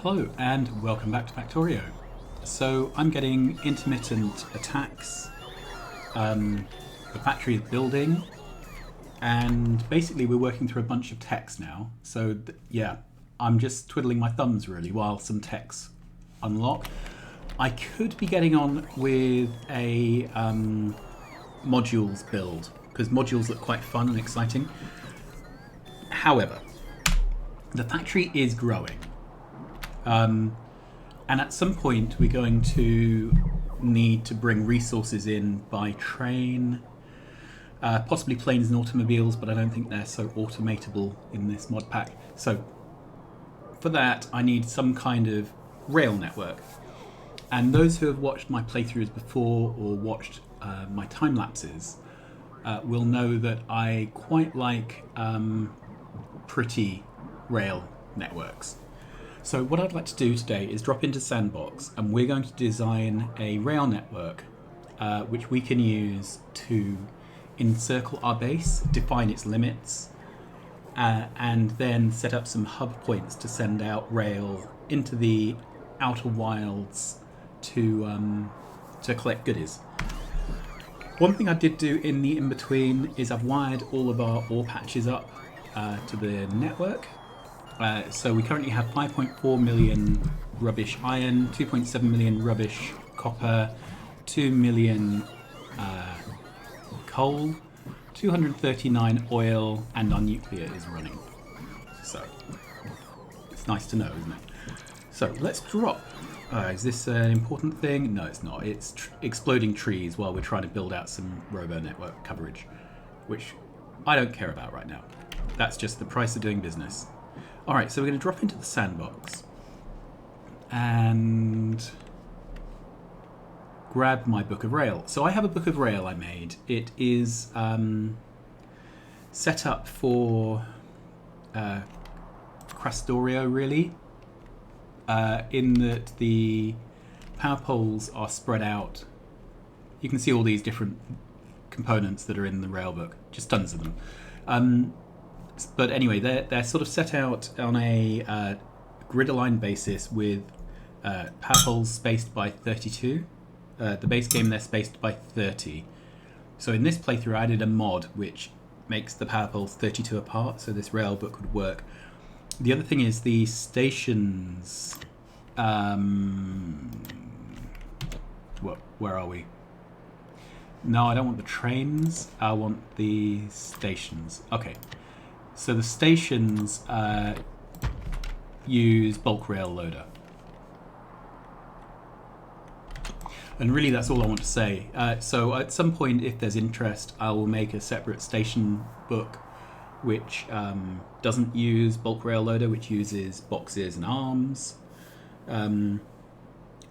Hello and welcome back to Factorio. So I'm getting intermittent attacks, the factory is building, and basically we're working through a bunch of techs now. So yeah, I'm just twiddling my thumbs really while some techs unlock. I could be getting on with a modules build, because modules look quite fun and exciting. However, the factory is growing. And at some point, we're going to need to bring resources in by train, possibly planes and automobiles, but I don't think they're so automatable in this mod pack. So for that, I need some kind of rail network. And those who have watched my playthroughs before or watched my time lapses will know that I quite like pretty rail networks. So what I'd like to do today is drop into Sandbox, and we're going to design a rail network which we can use to encircle our base, define its limits, and then set up some hub points to send out rail into the outer wilds to collect goodies. One thing I did do in the in-between is I've wired all of our ore patches up to the network. So we currently have 5.4 million rubbish iron, 2.7 million rubbish copper, 2 million coal, 239 oil, and our nuclear is running. So it's nice to know, isn't it? So let's drop. Is this an important thing? No, it's not. It's exploding trees while we're trying to build out some robo network coverage, which I don't care about right now. That's just the price of doing business. Alright, so we're going to drop into the sandbox and grab my book of rail. So I have a book of rail I made. It is set up for Crastorio, really, in that the power poles are spread out. You can see all these different components that are in the rail book, just tons of them. But anyway, they're sort of set out on a grid-aligned basis with power poles spaced by 32. The base game, they're spaced by 30. So in this playthrough, I added a mod which makes the power poles 32 apart, so this rail book would work. The other thing is the stations. Where are we? No, I don't want the trains. I want the stations. Okay. So the stations use bulk rail loader. And really that's all I want to say. So at some point, if there's interest, I will make a separate station book which doesn't use bulk rail loader, which uses boxes and arms. I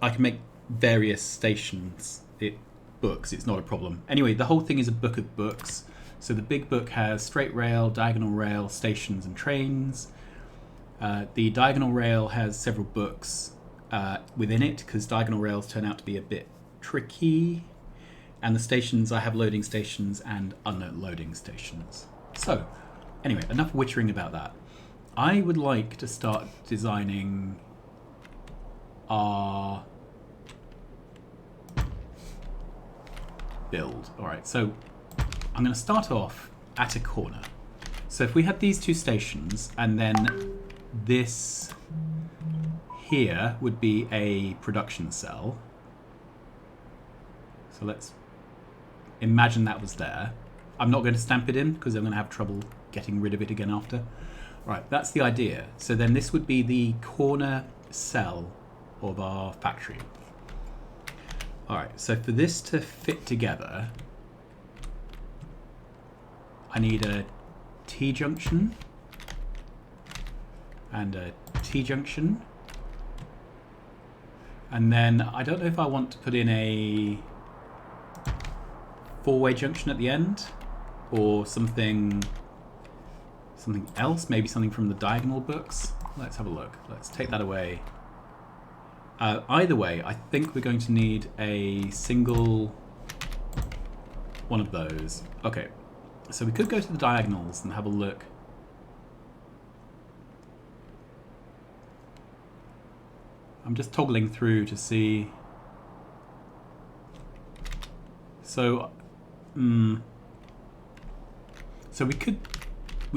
can make various stations books, it's not a problem. Anyway, the whole thing is a book of books. So the big book has straight rail, diagonal rail, stations and trains. The diagonal rail has several books within it, because diagonal rails turn out to be a bit tricky. And the stations, I have loading stations and unloading stations. So anyway, enough wittering about that. I would like to start designing our build. Alright, so I'm going to start off at a corner. So if we had these two stations, and then this here would be a production cell. So let's imagine that was there. I'm not going to stamp it in because I'm going to have trouble getting rid of it again after. Right, that's the idea. So then this would be the corner cell of our factory. Alright, so for this to fit together, I need a T-junction and a T-junction. And then I don't know if I want to put in a four-way junction at the end or something else, maybe something from the diagonal books. Let's have a look. Let's take that away. Either way, I think we're going to need a single one of those. Okay, so we could go to the diagonals and have a look. I'm just toggling through to see. So, so we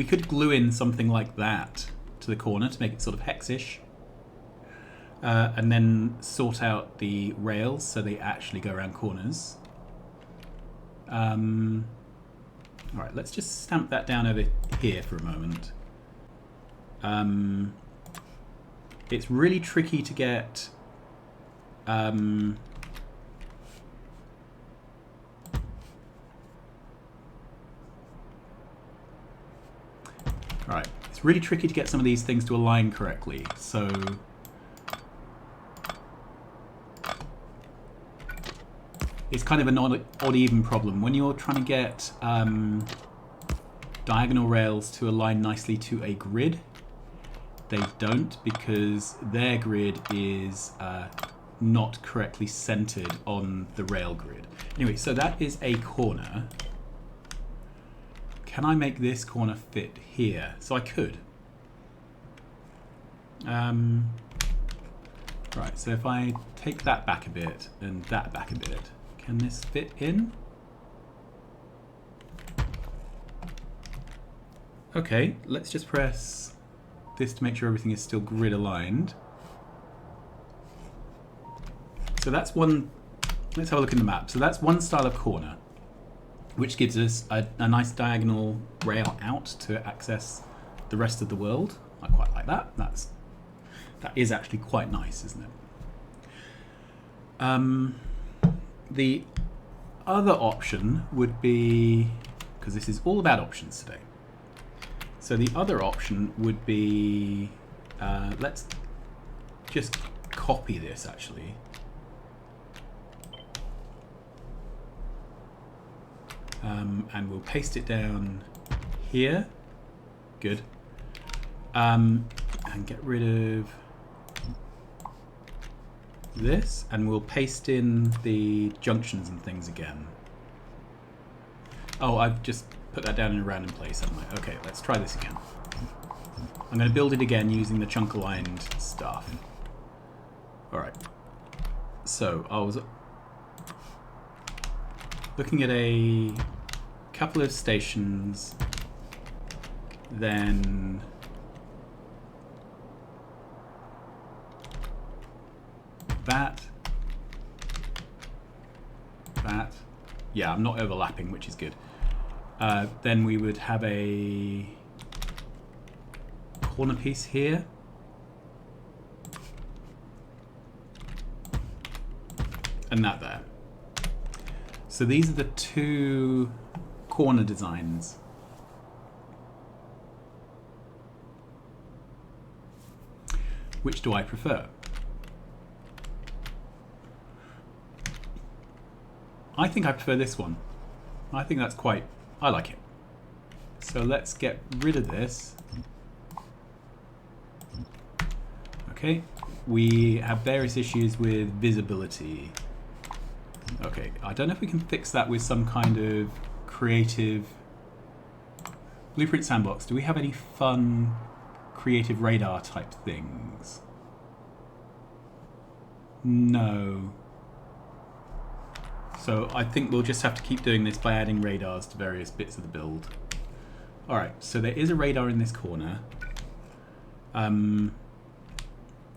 could glue in something like that to the corner to make it sort of hexish, and then sort out the rails so they actually go around corners. All right, let's just stamp that down over here for a moment. It's really tricky to get right, it's really tricky to get some of these things to align correctly, so it's kind of an odd even problem. When you're trying to get diagonal rails to align nicely to a grid, they don't, because their grid is not correctly centered on the rail grid. Anyway, so that is a corner. Can I make this corner fit here? So I could. Right, so if I take that back a bit and that back a bit, can this fit in? Okay, let's just press this to make sure everything is still grid aligned. So that's one, let's have a look in the map. So that's one style of corner, which gives us a nice diagonal rail out to access the rest of the world. I quite like that. That is actually quite nice, isn't it? The other option would be, because this is all about options today. So the other option would be, let's just copy this actually. And we'll paste it down here. Good. And get rid of this, and we'll paste in the junctions and things again. Oh, I've just put that down in a random place, haven't I? Okay, let's try this again. I'm going to build it again using the chunk aligned stuff. Alright. So, I was looking at a couple of stations, then that. Yeah, I'm not overlapping, which is good. Then we would have a corner piece here. And that there. So these are the two corner designs. Which do I prefer? I think I prefer this one. I think that's quite, I like it. So let's get rid of this. Okay, we have various issues with visibility. Okay, I don't know if we can fix that with some kind of creative Blueprint Sandbox. Do we have any fun creative radar type things? No. So I think we'll just have to keep doing this by adding radars to various bits of the build. Alright, so there is a radar in this corner. I'm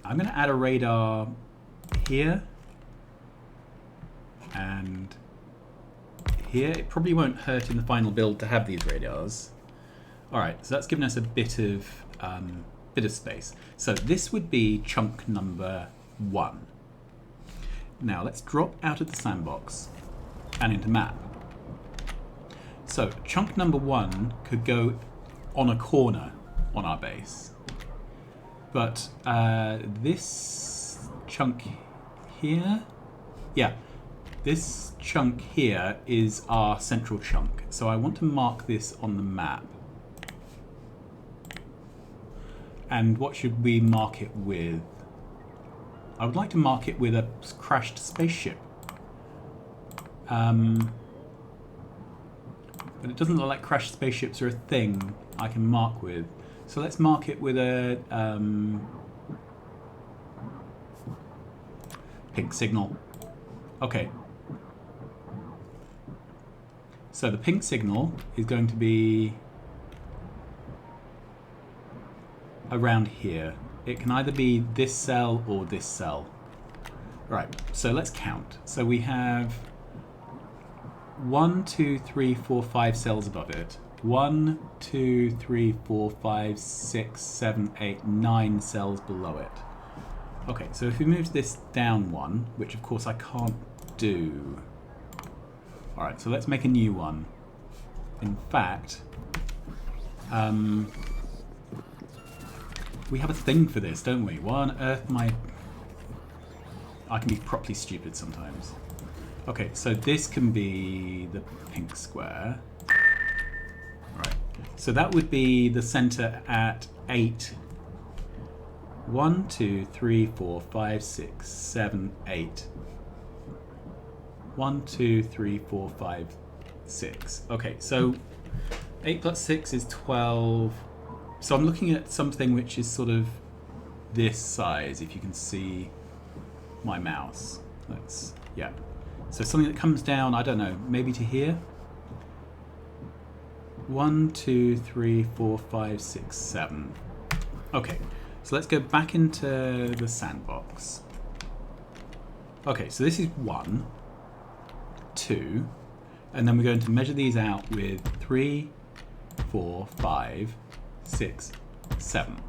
going to add a radar here and here. It probably won't hurt in the final build to have these radars. Alright, so that's given us a bit of space. So this would be chunk number 1. Now let's drop out of the sandbox and into map. So chunk number 1 could go on a corner on our base. But this chunk here, yeah, this chunk here is our central chunk. So I want to mark this on the map. And what should we mark it with? I would like to mark it with a crashed spaceship. But it doesn't look like crashed spaceships are a thing I can mark with. So let's mark it with a Pink signal. Okay. So the pink signal is going to be around here. It can either be this cell or this cell. Right, so let's count. So we have 1, 2, 3, 4, 5 cells above it. 1, 2, 3, 4, 5, 6, 7, 8, 9 cells below it. Okay, so if we move this down one, which of course I can't do. Alright, so let's make a new one. In fact, we have a thing for this, don't we? Why on earth am I can be properly stupid sometimes. Okay, so this can be the pink square. Right, so that would be the center at 8. 1, 2, 3, 4, 5, 6, 7, 8. 1, 2, 3, 4, 5, 6. Okay, so 8 plus 6 is 12. So I'm looking at something which is sort of this size, if you can see my mouse. Yeah. So something that comes down, I don't know, maybe to here? 1, 2, 3, 4, 5, 6, 7. Okay, so let's go back into the sandbox. Okay, so this is 1, 2, and then we're going to measure these out with 3, 4, 5, 6, 7.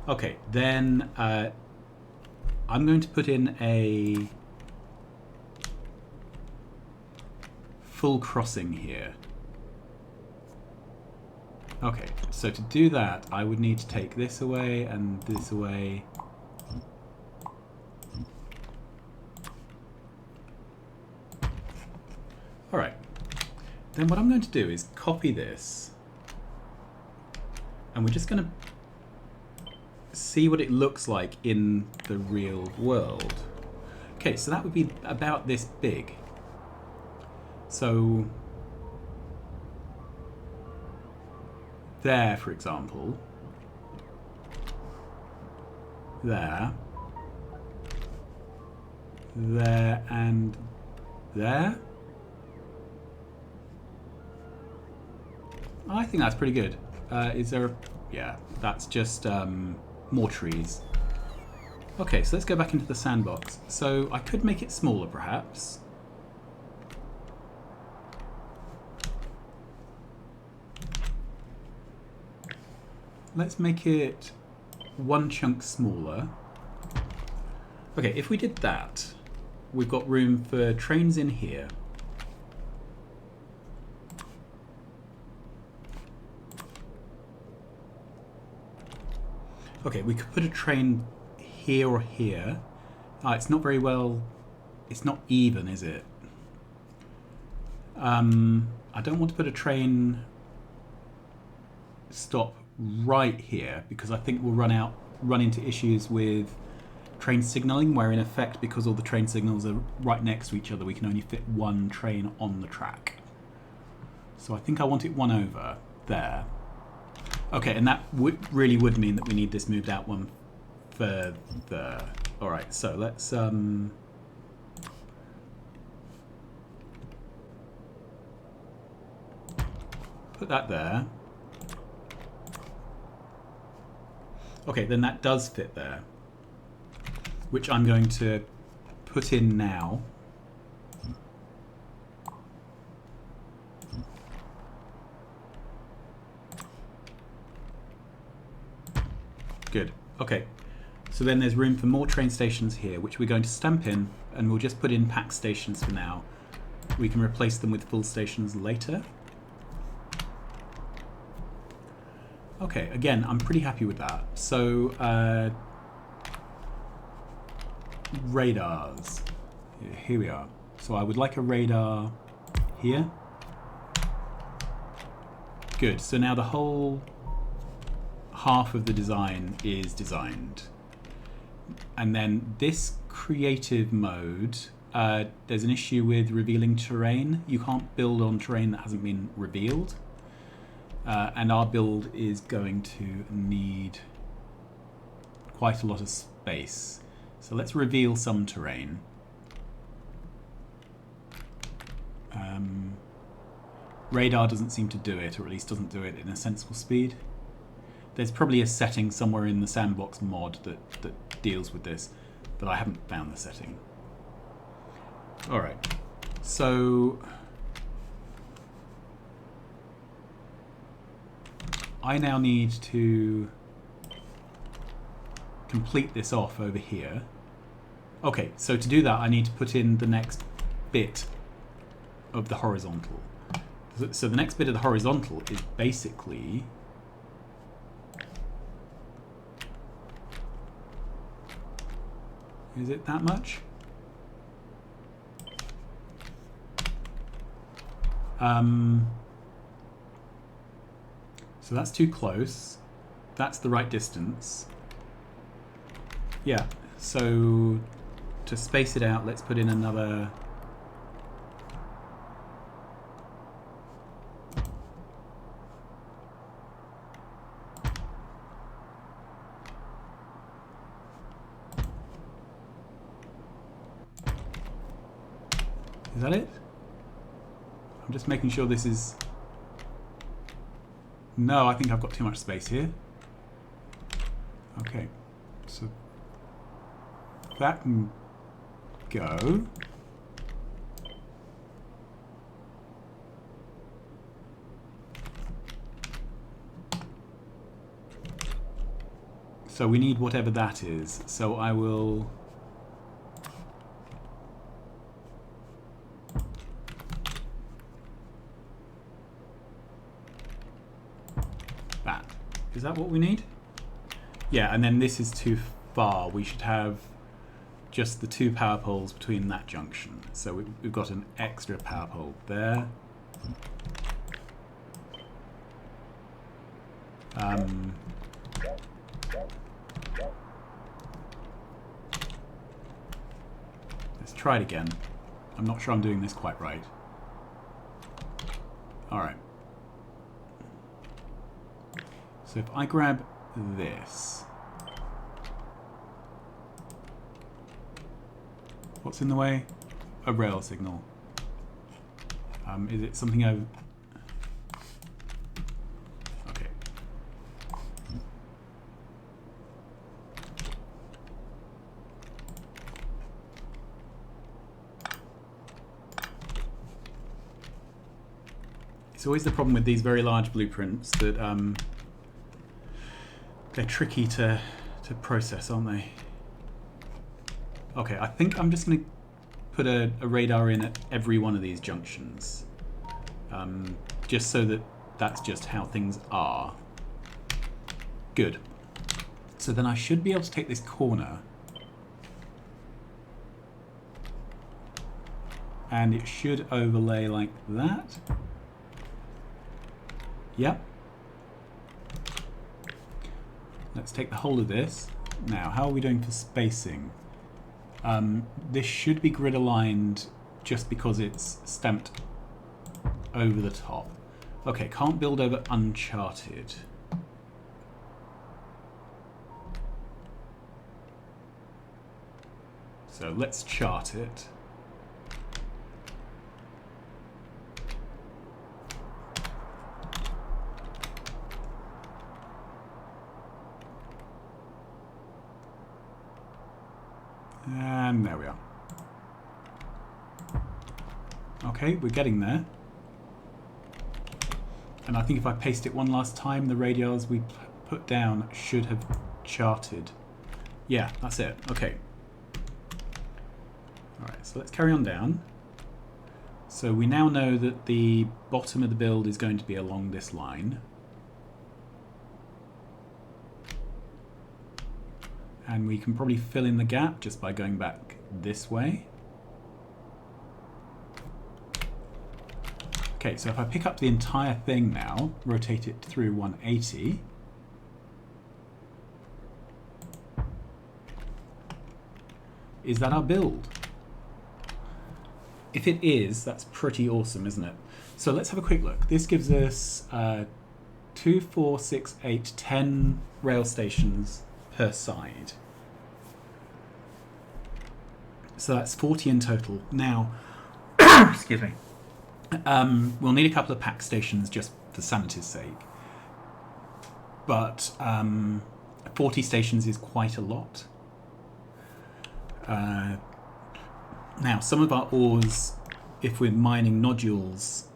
Okay, then I'm going to put in a full crossing here. Okay, so to do that, I would need to take this away and this away. Alright, then what I'm going to do is copy this, and we're just going to see what it looks like in the real world. Okay, so that would be about this big. So there, for example, there, and there. I think that's pretty good. Is there a... Yeah, that's just more trees. Okay, so let's go back into the sandbox. So I could make it smaller, perhaps. Let's make it one chunk smaller. Okay, if we did that, we've got room for trains in here. Okay, we could put a train here or here. It's not very well... It's not even, is it? I don't want to put a train stop right here, because I think we'll run into issues with train signalling, where in effect, because all the train signals are right next to each other, we can only fit one train on the track. So I think I want it one over there. Okay, and that really would mean that we need this moved out one further. Alright, so let's put that there. Okay, then that does fit there, which I'm going to put in now. Good. Okay. So then there's room for more train stations here, which we're going to stamp in, and we'll just put in pack stations for now. We can replace them with full stations later. Okay, again, I'm pretty happy with that. So, radars. Here we are. So I would like a radar here. Good. So now the whole half of the design is designed. And then this creative mode, there's an issue with revealing terrain. You can't build on terrain that hasn't been revealed. And our build is going to need quite a lot of space. So let's reveal some terrain. Radar doesn't seem to do it, or at least doesn't do it in a sensible speed. There's probably a setting somewhere in the sandbox mod that deals with this, but I haven't found the setting. Alright, so I now need to complete this off over here. Okay, so to do that I need to put in the next bit of the horizontal. So the next bit of the horizontal is basically is it that much? So that's too close. That's the right distance. Yeah, so to space it out, let's put in another... Is that it? I'm just making sure this is... No, I think I've got too much space here. Okay, so that can go. So we need whatever that is. So I will... That. Is that what we need? Yeah, and then this is too far. We should have just the 2 power poles between that junction. So we've got an extra power pole there. Let's try it again. I'm not sure I'm doing this quite right. Alright. So if I grab this... What's in the way? A rail signal. Is it something I've... Okay. It's always the problem with these very large blueprints that they're tricky to process, aren't they? Okay, I think I'm just going to put a radar in at every one of these junctions. Just so that that's just how things are. Good. So then I should be able to take this corner. And it should overlay like that. Yep. Let's take the whole of this. Now, how are we doing for spacing? This should be grid aligned just because it's stamped over the top. Okay, can't build over uncharted. So let's chart it. And there we are. Okay, we're getting there. And I think if I paste it one last time, the radials we put down should have charted. Yeah, that's it. Okay. Alright, so let's carry on down. So we now know that the bottom of the build is going to be along this line. And we can probably fill in the gap just by going back this way. Okay, so if I pick up the entire thing now, rotate it through 180. Is that our build? If it is, that's pretty awesome, isn't it? So let's have a quick look. This gives us 2, 4, 6, 8, 10 rail stations per side. So that's 40 in total. Now, excuse me. We'll need a couple of pack stations just for sanity's sake. But 40 stations is quite a lot. Now, some of our ores, if we're mining nodules,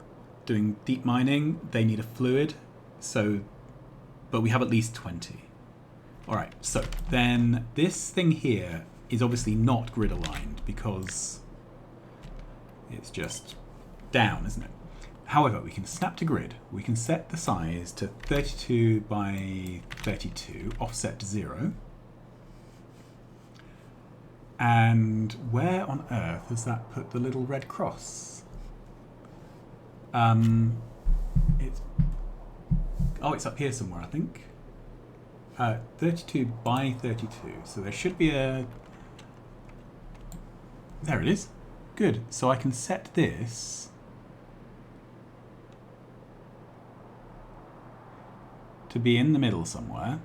doing deep mining, they need a fluid. So, but we have at least 20. All right, so then this thing here is obviously not grid aligned because it's just down, isn't it? However, we can snap to grid. We can set the size to 32 by 32, offset to 0. And where on earth has that put the little red cross? It's up here somewhere, I think. 32 by 32. So there should be a... There it is. Good. So I can set this to be in the middle somewhere.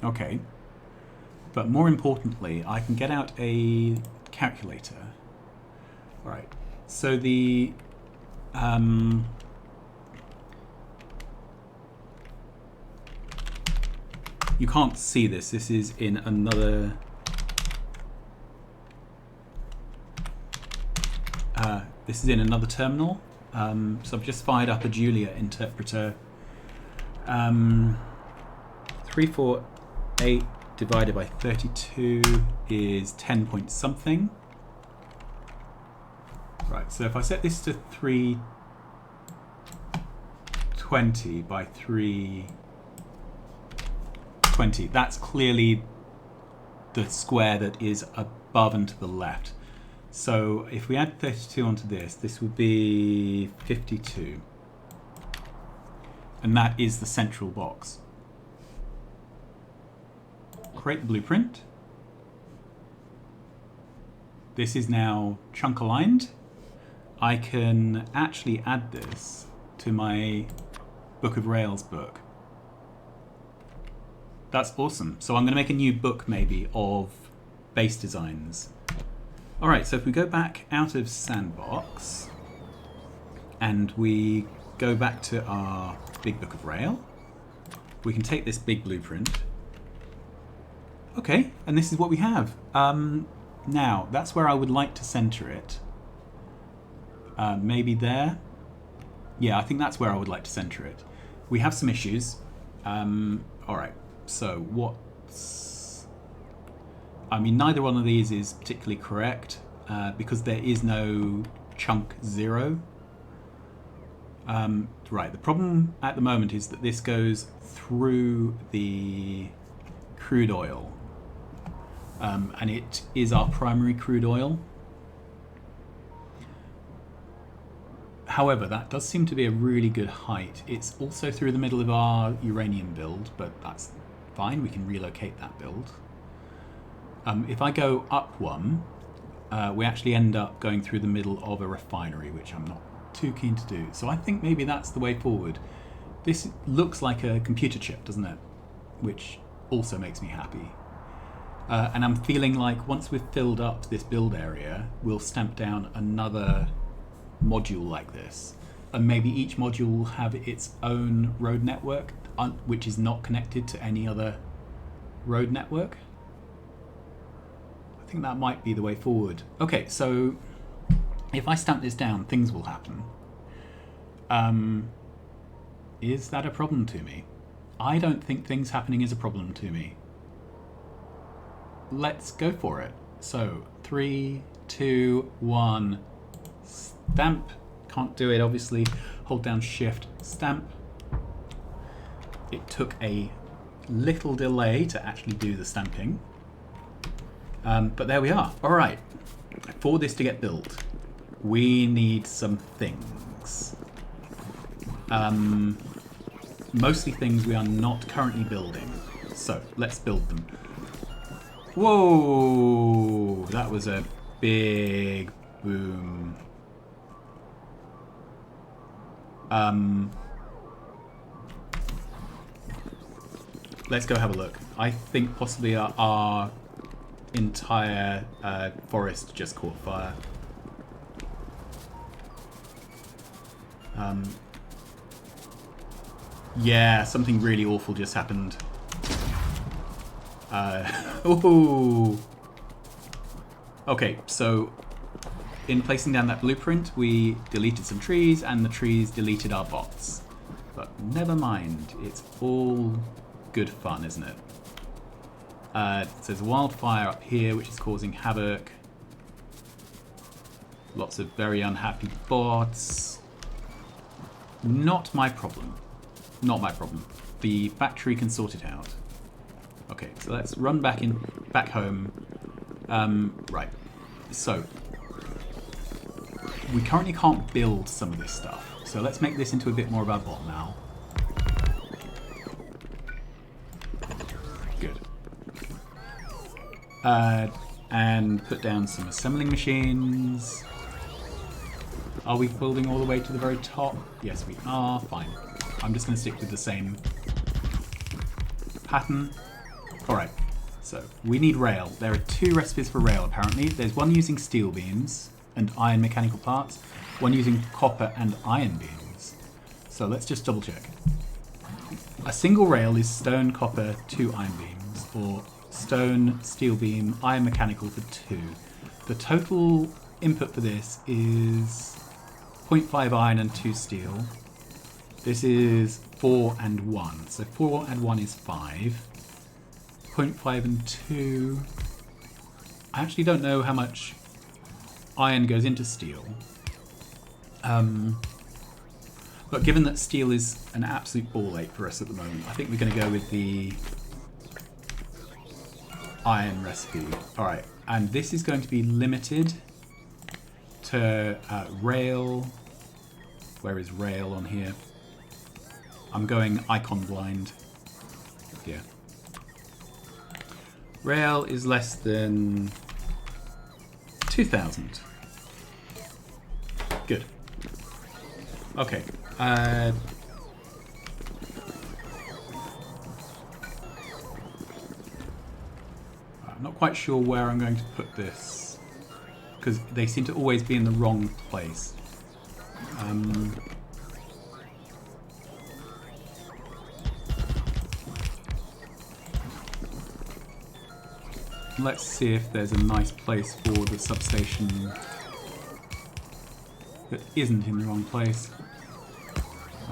Okay. But more importantly, I can get out a calculator. All right. So the you can't see this. This is in another. This is in another terminal. So I've just fired up a Julia interpreter. 348 divided by 32 is 10 point something. Right, so if I set this to 320 by 320, that's clearly the square that is above and to the left. So if we add 32 onto this, this would be 52. And that is the central box. Create the blueprint. This is now chunk aligned. I can actually add this to my Book of Rails book. That's awesome. So I'm going to make a new book maybe of base designs. All right, so if we go back out of Sandbox and we go back to our big Book of Rail, we can take this big blueprint. Okay, and this is what we have. Now, that's where I would like to center it. Maybe there. Yeah, I think that's where I would like to center it. We have some issues. All right, so what's... I mean, neither one of these is particularly correct because there is no chunk 0. Right, the problem at the moment is that this goes through the crude oil. And it is our primary crude oil. However, that does seem to be a really good height. It's also through the middle of our uranium build, but that's fine. We can relocate that build. If I go up one, we actually end up going through the middle of a refinery, which I'm not too keen to do. So I think maybe that's the way forward. This looks like a computer chip, doesn't it? Which also makes me happy. And I'm feeling like once we've filled up this build area, we'll stamp down another module like this. And maybe each module will have its own road network, which is not connected to any other road network. I think that might be the way forward. Okay, so if I stamp this down, things will happen. Is that a problem to me? I don't think things happening is a problem to me. Let's go for it. So 3, 2, 1, stamp. Can't do it, obviously. Hold down Shift, stamp. It took a little delay to actually do the stamping. But there we are. All right. For this to get built, we need some things. Mostly things we are not currently building. So let's build them. Whoa! That was a big boom. Let's go have a look. I think possibly our entire forest just caught fire. Yeah, something really awful just happened. Ooh. Okay, so in placing down that blueprint, we deleted some trees, and the trees deleted our bots. But never mind, it's all good fun, isn't it? So there's a wildfire up here, which is causing havoc. Lots of very unhappy bots. Not my problem. Not my problem. The factory can sort it out. Okay, so let's run back home. Right. So we currently can't build some of this stuff. So let's make this into a bit more of our bot now. Good. And put down some assembling machines. Are we building all the way to the very top? Yes, we are. Fine. I'm just going to stick with the same pattern. Alright, so we need rail. There are 2 recipes for rail, apparently. There's one using steel beams and iron mechanical parts, one using copper and iron beams. So let's just double check. A single rail is stone, copper, 2 iron beams, or stone, steel beam, iron mechanical for 2. The total input for this is 0.5 iron and 2 steel. This is 4 and 1. So 4 and 1 is 5. 0.5 and 2. I actually don't know how much iron goes into steel. But given that steel is an absolute ball ache for us at the moment, I think we're going to go with the iron recipe. Alright, and this is going to be limited to rail. Where is rail on here? I'm going icon blind. Yeah. Rail is less than 2,000. Good. Okay. I'm not quite sure where I'm going to put this, because they seem to always be in the wrong place. Let's see if there's a nice place for the substation that isn't in the wrong place.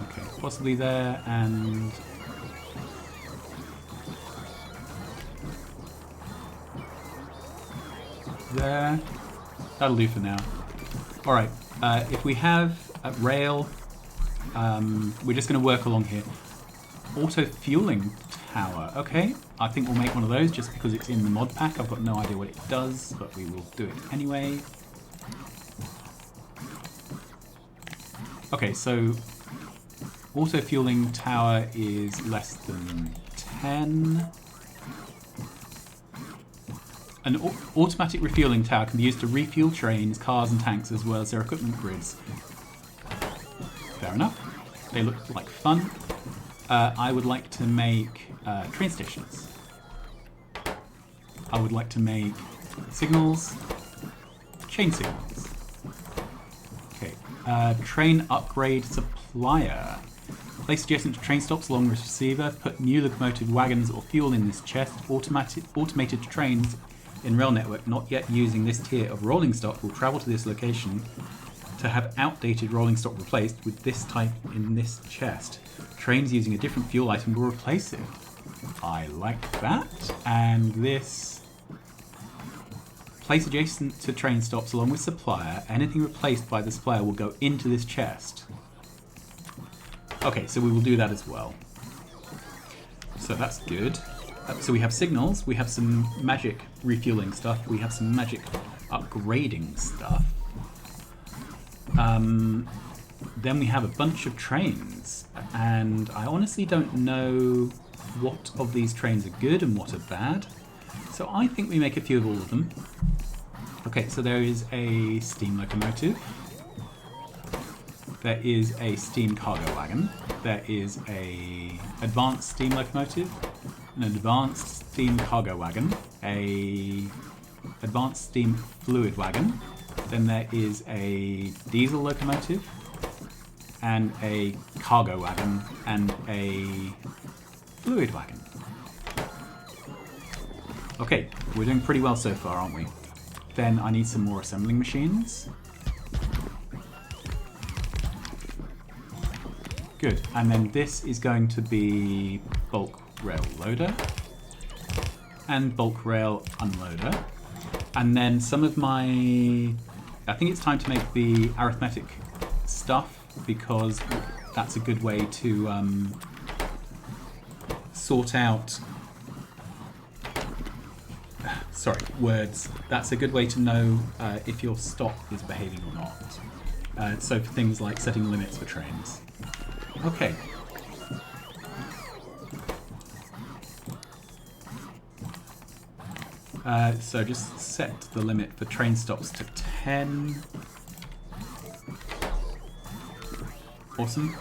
Okay, possibly there, and there. That'll do for now. Alright, if we have a rail, we're just going to work along here. Auto-fueling tower. Okay, I think we'll make one of those just because it's in the mod pack. I've got no idea what it does, but we will do it anyway. Okay, so auto-fueling tower is less than 10. An automatic refueling tower can be used to refuel trains, cars and tanks as well as their equipment grids. Fair enough. They look like fun. I would like to make train stations. I would like to make signals, chain signals. Okay, train upgrade supplier. Place adjacent to train stops along with receiver. Put new locomotive wagons or fuel in this chest. Automated trains in rail network not yet using this tier of rolling stock will travel to this location to have outdated rolling stock replaced with this type in this chest. Trains using a different fuel item will replace it. I like that. And this, place adjacent to train stops along with supplier. Anything replaced by the supplier will go into this chest. Okay, so we will do that as well. So that's good. So we have signals, we have some magic refueling stuff, we have some magic upgrading stuff. Then we have a bunch of trains, and I honestly don't know what of these trains are good and what are bad. So I think we make a few of all of them. Okay, so there is a steam locomotive. There is a steam cargo wagon. There is a advanced steam locomotive. an advanced steam cargo wagon, a advanced steam fluid wagon, then there is a diesel locomotive, and a cargo wagon, and a fluid wagon. Okay, we're doing pretty well so far, aren't we? Then I need some more assembling machines. Good, and then this is going to be bulk rail loader and bulk rail unloader. And then some of my... I think it's time to make the arithmetic stuff, because that's a good way to sort out... Sorry, words. That's a good way to know if your stock is behaving or not. So for things like setting limits for trains. Okay. So just set the limit for train stops to 10. Awesome.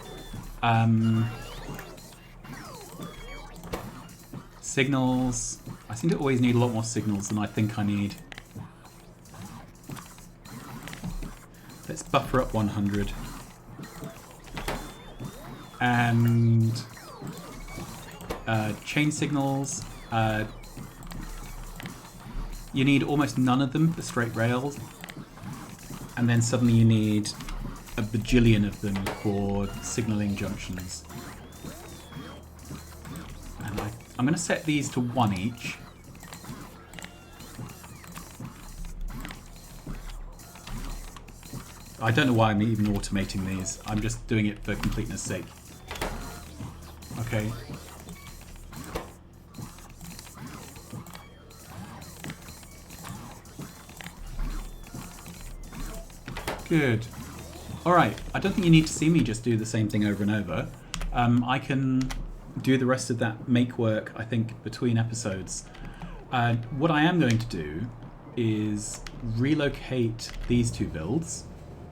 Signals. I seem to always need a lot more signals than I think I need. Let's buffer up 100. And chain signals. You need almost none of them for straight rails, and then suddenly you need a bajillion of them for signalling junctions. And I'm going to set these to 1 each. I don't know why I'm even automating these. I'm just doing it for completeness sake. Okay. Good. Alright, I don't think you need to see me just do the same thing over and over. I can do the rest of that make work, I think, between episodes. What I am going to do is relocate these two builds,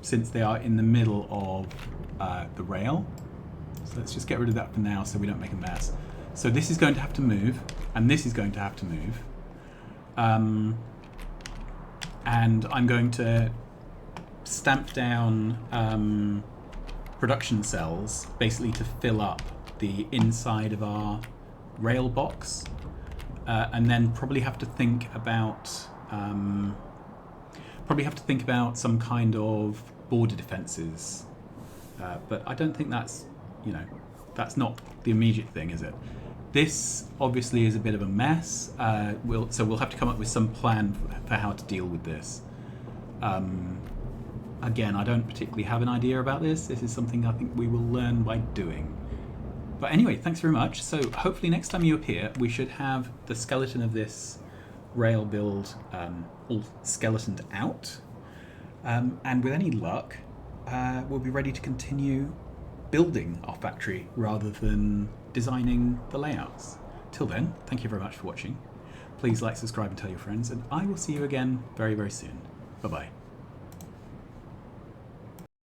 since they are in the middle of the rail. So let's just get rid of that for now so we don't make a mess. So this is going to have to move, and this is going to have to move. And I'm going to stamp down production cells, basically to fill up the inside of our rail box, and then probably have to think about some kind of border defences. But I don't think that's, that's not the immediate thing, is it? This obviously is a bit of a mess. So we'll have to come up with some plan for how to deal with this. Again, I don't particularly have an idea about this. This is something I think we will learn by doing. But anyway, thanks very much. So hopefully next time you appear, we should have the skeleton of this rail build all skeletoned out. And with any luck, we'll be ready to continue building our factory rather than designing the layouts. Till then, thank you very much for watching. Please like, subscribe and tell your friends, and I will see you again very, very soon. Bye-bye.